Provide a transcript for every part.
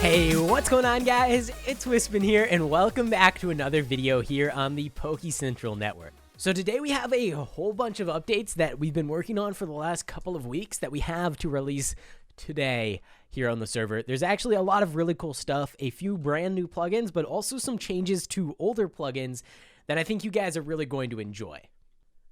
Hey, what's going on, guys? It's Wispin here, and welcome back to another video here on the PokeCentral Network. So today we have a whole bunch of updates that we've been working on for the last couple of weeks that we have to release today here on the server. There's actually a lot of really cool stuff, a few brand new plugins, but also some changes to older plugins that I think you guys are really going to enjoy.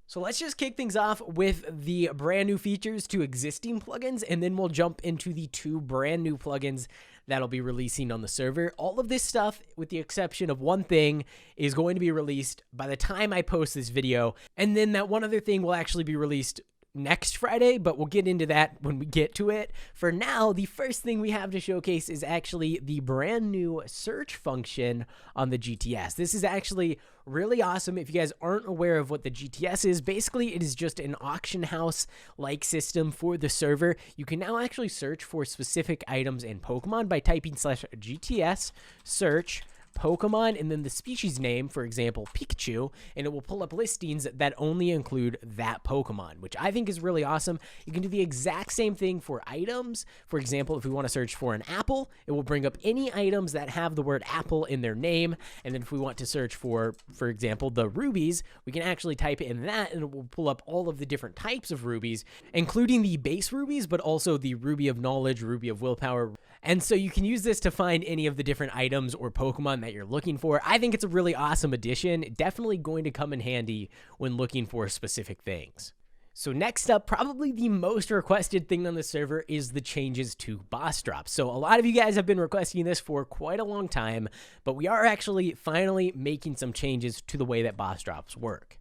So let's just kick things off with the brand new features to existing plugins, and then we'll jump into the two brand new plugins that'll be releasing on the server. All of this stuff, with the exception of one thing, is going to be released by the time I post this video, and then that one other thing will actually be released next Friday, but we'll get into that when we get to it. For now, the first thing we have to showcase is actually the brand new search function on the GTS. This is actually really awesome. If you guys aren't aware of what the GTS is, basically it is just an auction house like system for the server. You can now actually search for specific items in Pokemon by typing /GTS search Pokemon and then the species name, for example, Pikachu, and it will pull up listings that only include that Pokemon, which I think is really awesome. You can do the exact same thing for items. For example, if we want to search for an apple, it will bring up any items that have the word apple in their name. And then if we want to search for example, the rubies, we can actually type in that and it will pull up all of the different types of rubies, including the base rubies, but also the ruby of knowledge, ruby of willpower. And so you can use this to find any of the different items or Pokemon that you're looking for. I think it's a really awesome addition. Definitely going to come in handy when looking for specific things. So next up, probably the most requested thing on the server is the changes to boss drops. So a lot of you guys have been requesting this for quite a long time, but we are actually finally making some changes to the way that boss drops work.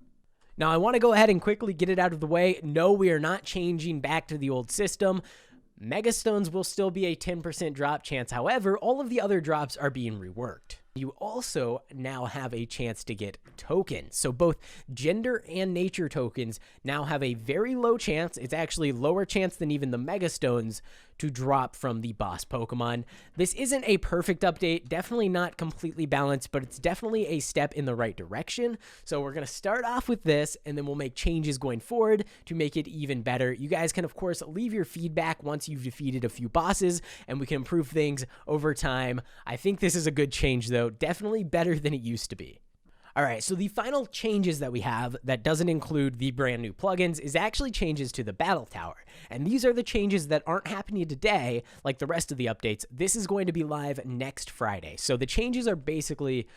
Now, I want to go ahead and quickly get it out of the way. No, we are not changing back to the old system. Megastones will still be a 10% drop chance. However, all of the other drops are being reworked. You also now have a chance to get tokens. So both gender and nature tokens now have a very low chance. It's actually lower chance than even the Megastones to drop from the boss Pokemon. This isn't a perfect update, definitely not completely balanced, but it's definitely a step in the right direction. So we're going to start off with this, and then we'll make changes going forward to make it even better. You guys can, of course, leave your feedback once you've defeated a few bosses, and we can improve things over time. I think this is a good change, though. Definitely better than it used to be. All right, so the final changes that we have that doesn't include the brand new plugins is actually changes to the Battle Tower. And these are the changes that aren't happening today like the rest of the updates. This is going to be live next Friday. So the changes are basically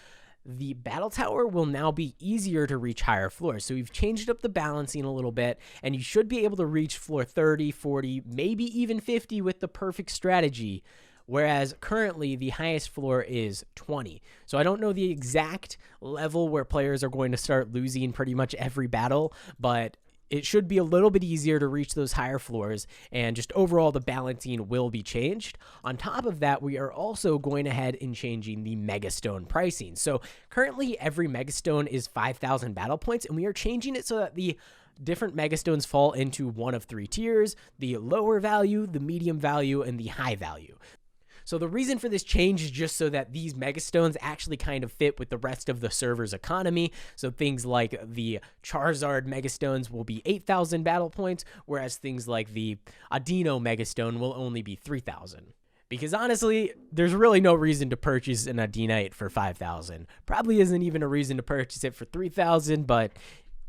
the Battle Tower will now be easier to reach higher floors. So we've changed up the balancing a little bit, and you should be able to reach floor 30, 40, maybe even 50 with the perfect strategy. Whereas currently the highest floor is 20. So I don't know the exact level where players are going to start losing pretty much every battle, but it should be a little bit easier to reach those higher floors, and just overall the balancing will be changed. On top of that, we are also going ahead and changing the Megastone pricing. So currently every Megastone is 5,000 battle points, and we are changing it so that the different Megastones fall into one of three tiers: the lower value, the medium value, and the high value. So the reason for this change is just so that these Megastones actually kind of fit with the rest of the server's economy. So things like the Charizard Megastones will be 8,000 battle points, whereas things like the Adino Megastone will only be 3,000. Because honestly, there's really no reason to purchase an Adinite for 5,000. Probably isn't even a reason to purchase it for 3,000, but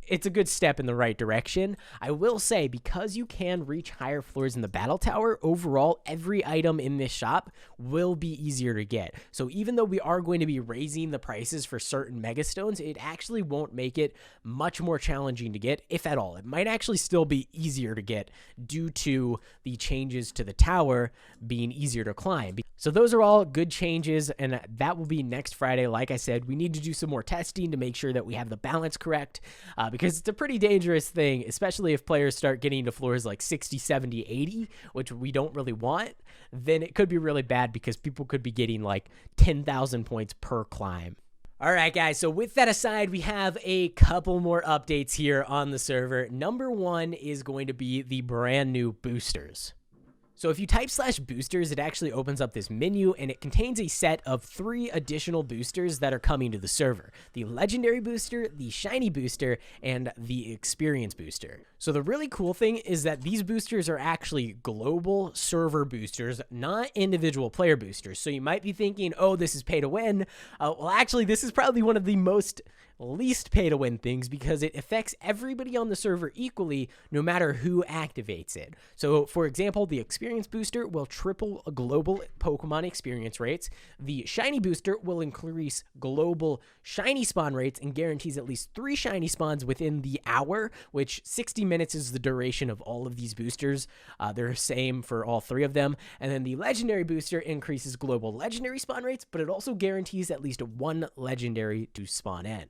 it's a good step in the right direction. I will say, because you can reach higher floors in the Battle Tower, overall, every item in this shop will be easier to get. So even though we are going to be raising the prices for certain Megastones, it actually won't make it much more challenging to get, if at all. It might actually still be easier to get due to the changes to the tower being easier to climb. So those are all good changes, and that will be next Friday. Like I said, we need to do some more testing to make sure that we have the balance correct, because it's a pretty dangerous thing, especially if players start getting to floors like 60, 70, 80, which we don't really want. Then it could be really bad because people could be getting like 10,000 points per climb. All right, guys, so with that aside, we have a couple more updates here on the server. Number one is going to be the brand new boosters. So if you type /boosters, it actually opens up this menu, and it contains a set of 3 additional boosters that are coming to the server: the legendary booster, the shiny booster, and the experience booster. So the really cool thing is that these boosters are actually global server boosters, not individual player boosters. So you might be thinking, oh, this is pay to win. Well, actually, this is probably one of the least pay to win things, because it affects everybody on the server equally no matter who activates it. So for example, the experience booster will triple global Pokemon experience rates. The shiny booster will increase global shiny spawn rates and guarantees at least 3 shiny spawns within the hour, which 60 minutes is the duration of all of these boosters. They're the same for all 3 of them. And then the legendary booster increases global legendary spawn rates, but it also guarantees at least 1 legendary to spawn in.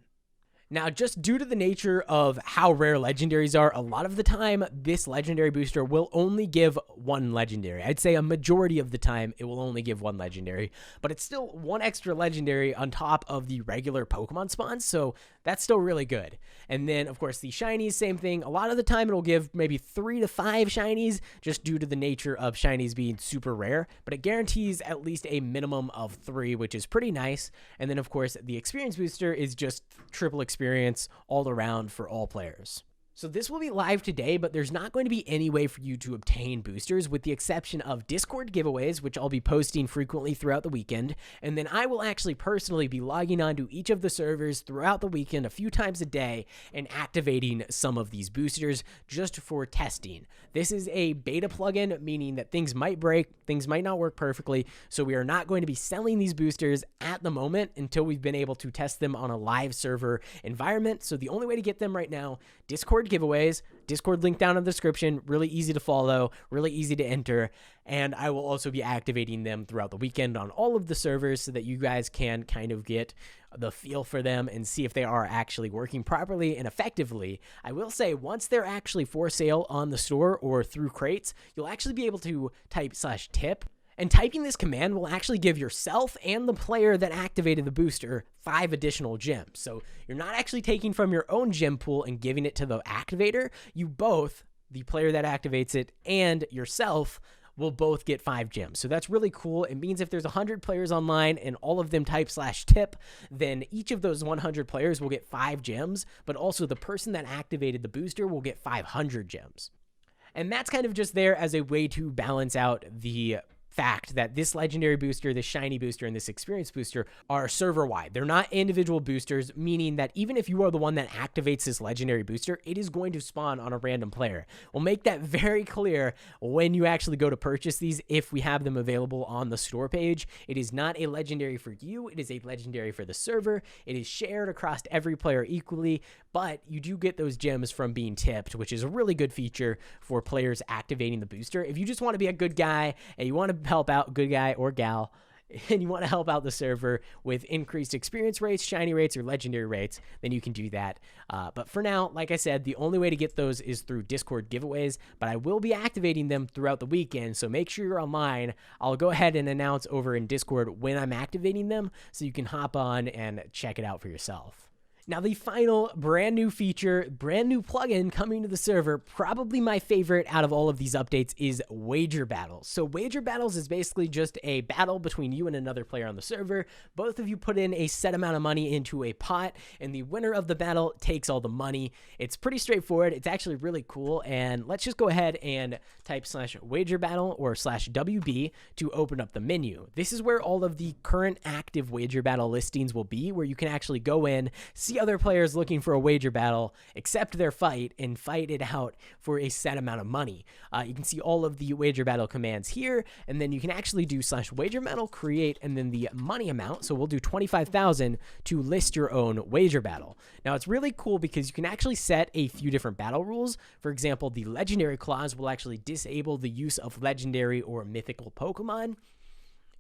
Now, just due to the nature of how rare legendaries are, a lot of the time, this legendary booster will only give 1 legendary. I'd say a majority of the time, it will only give 1 legendary, but it's still 1 extra legendary on top of the regular Pokemon spawns, so that's still really good. And then, of course, the shinies, same thing. A lot of the time, it'll give maybe 3 to 5 shinies, just due to the nature of shinies being super rare, but it guarantees at least a minimum of 3, which is pretty nice. And then, of course, the experience booster is just triple experience all around for all players. So this will be live today, but there's not going to be any way for you to obtain boosters, with the exception of Discord giveaways, which I'll be posting frequently throughout the weekend. And then I will actually personally be logging onto each of the servers throughout the weekend a few times a day and activating some of these boosters just for testing. This is a beta plugin, meaning that things might break, things might not work perfectly. So we are not going to be selling these boosters at the moment until we've been able to test them on a live server environment. So the only way to get them right now, Discord giveaways, Discord link down in the description, really easy to follow, really easy to enter, and I will also be activating them throughout the weekend on all of the servers so that you guys can kind of get the feel for them and see if they are actually working properly and effectively. I will say, once they're actually for sale on the store or through crates, you'll actually be able to type /tip. And typing this command will actually give yourself and the player that activated the booster 5 additional gems. So you're not actually taking from your own gem pool and giving it to the activator. You both, the player that activates it and yourself, will both get 5 gems. So that's really cool. It means if there's 100 players online and all of them type /tip, then each of those 100 players will get 5 gems, but also the person that activated the booster will get 500 gems. And that's kind of just there as a way to balance out the fact that this legendary booster, this shiny booster, and this experience booster are server-wide. They're not individual boosters, meaning that even if you are the one that activates this legendary booster, it is going to spawn on a random player. We'll make that very clear when you actually go to purchase these, if we have them available on the store page. It is not a legendary for you. It is a legendary for the server. It is shared across every player equally, but you do get those gems from being tipped, which is a really good feature for players activating the booster. If you just want to be a good guy and you want to help out, good guy or gal, and you want to help out the server with increased experience rates, shiny rates, or legendary rates, then you can do that. But for now, like I said, the only way to get those is through Discord giveaways, but I will be activating them throughout the weekend, so make sure you're online. I'll go ahead and announce over in Discord when I'm activating them, so you can hop on and check it out for yourself. Now, the final brand new feature, brand new plugin coming to the server, probably my favorite out of all of these updates, is Wager Battles. So Wager Battles is basically just a battle between you and another player on the server. Both of you put in a set amount of money into a pot, and the winner of the battle takes all the money. It's pretty straightforward. It's actually really cool, and let's just go ahead and type /wager battle or /WB to open up the menu. This is where all of the current active Wager Battle listings will be, where you can actually go in, see other players looking for a wager battle, accept their fight, and fight it out for a set amount of money. You can see all of the wager battle commands here, and then you can actually do /wager battle, create, and then the money amount. So we'll do 25,000 to list your own wager battle. Now, it's really cool because you can actually set a few different battle rules. For example, the legendary clause will actually disable the use of legendary or mythical Pokemon.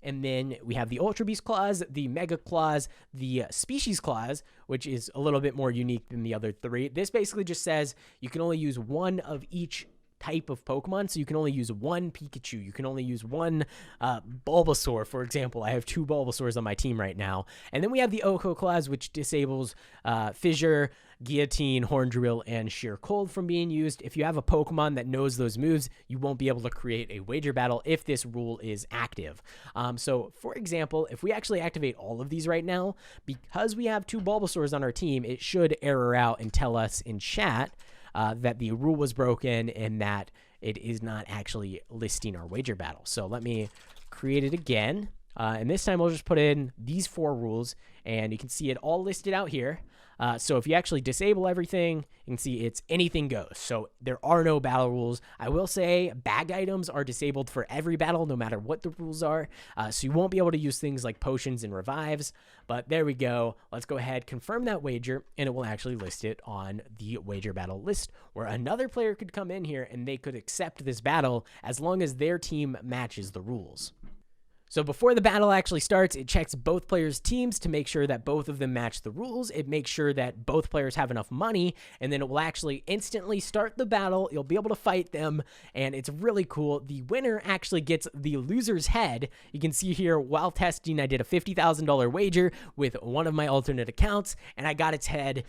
And then we have the Ultra Beast clause, the Mega clause, the Species clause, which is a little bit more unique than the other 3. This basically just says you can only use one of each type of Pokemon, so you can only use one Pikachu. You can only use one Bulbasaur, for example. I have 2 Bulbasaurs on my team right now. And then we have the Oko Claws, which disables Fissure, Guillotine, Horn Drill, and Sheer Cold from being used. If you have a Pokemon that knows those moves, you won't be able to create a wager battle if this rule is active. So, for example, if we actually activate all of these right now, because we have 2 Bulbasaurs on our team, it should error out and tell us in chat that the rule was broken and that it is not actually listing our wager battle. So let me create it again. And this time we'll just put in these 4 rules, and you can see it all listed out here. So if you actually disable everything, you can see it's anything goes. So there are no battle rules. I will say bag items are disabled for every battle, no matter what the rules are. So you won't be able to use things like potions and revives. But there we go. Let's go ahead, confirm that wager, and it will actually list it on the wager battle list, where another player could come in here and they could accept this battle as long as their team matches the rules. So before the battle actually starts, it checks both players' teams to make sure that both of them match the rules. It makes sure that both players have enough money, and then it will actually instantly start the battle. You'll be able to fight them, and it's really cool. The winner actually gets the loser's head. You can see here, while testing, I did a $50,000 wager with one of my alternate accounts, and I got its head.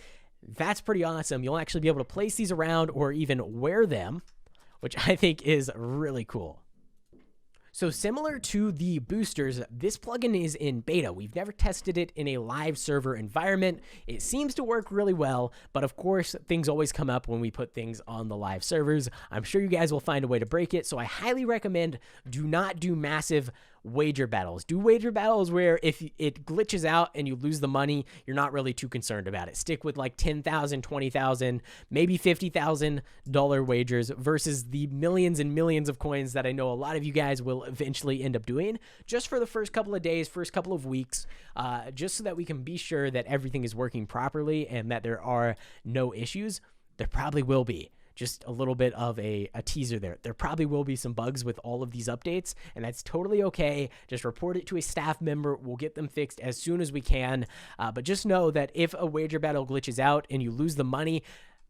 That's pretty awesome. You'll actually be able to place these around or even wear them, which I think is really cool. So similar to the boosters, this plugin is in beta. We've never tested it in a live server environment. It seems to work really well, but of course, things always come up when we put things on the live servers. I'm sure you guys will find a way to break it, so I highly recommend do not do massive wager battles. Do wager battles where if it glitches out and you lose the money, you're not really too concerned about it. Stick with like $10,000, $20,000, maybe $50,000 wagers versus the millions and millions of coins that I know a lot of you guys will eventually end up doing just for the first couple of days, first couple of weeks, just so that we can be sure that everything is working properly and that there are no issues. There probably will be. Just a little bit of a teaser there. There probably will be some bugs with all of these updates, and that's totally okay. Just report it to a staff member. We'll get them fixed as soon as we can. But just know that if a wager battle glitches out and you lose the money,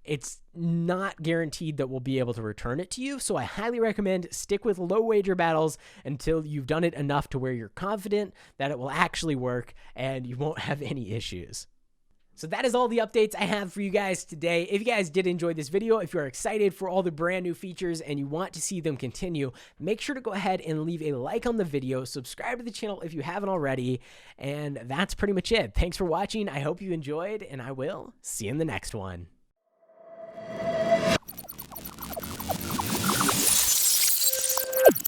it's not guaranteed that we'll be able to return it to you. So I highly recommend stick with low wager battles until you've done it enough to where you're confident that it will actually work and you won't have any issues. So that is all the updates I have for you guys today. If you guys did enjoy this video, if you're excited for all the brand new features and you want to see them continue, make sure to go ahead and leave a like on the video, subscribe to the channel if you haven't already, and that's pretty much it. Thanks for watching. I hope you enjoyed, and I will see you in the next one.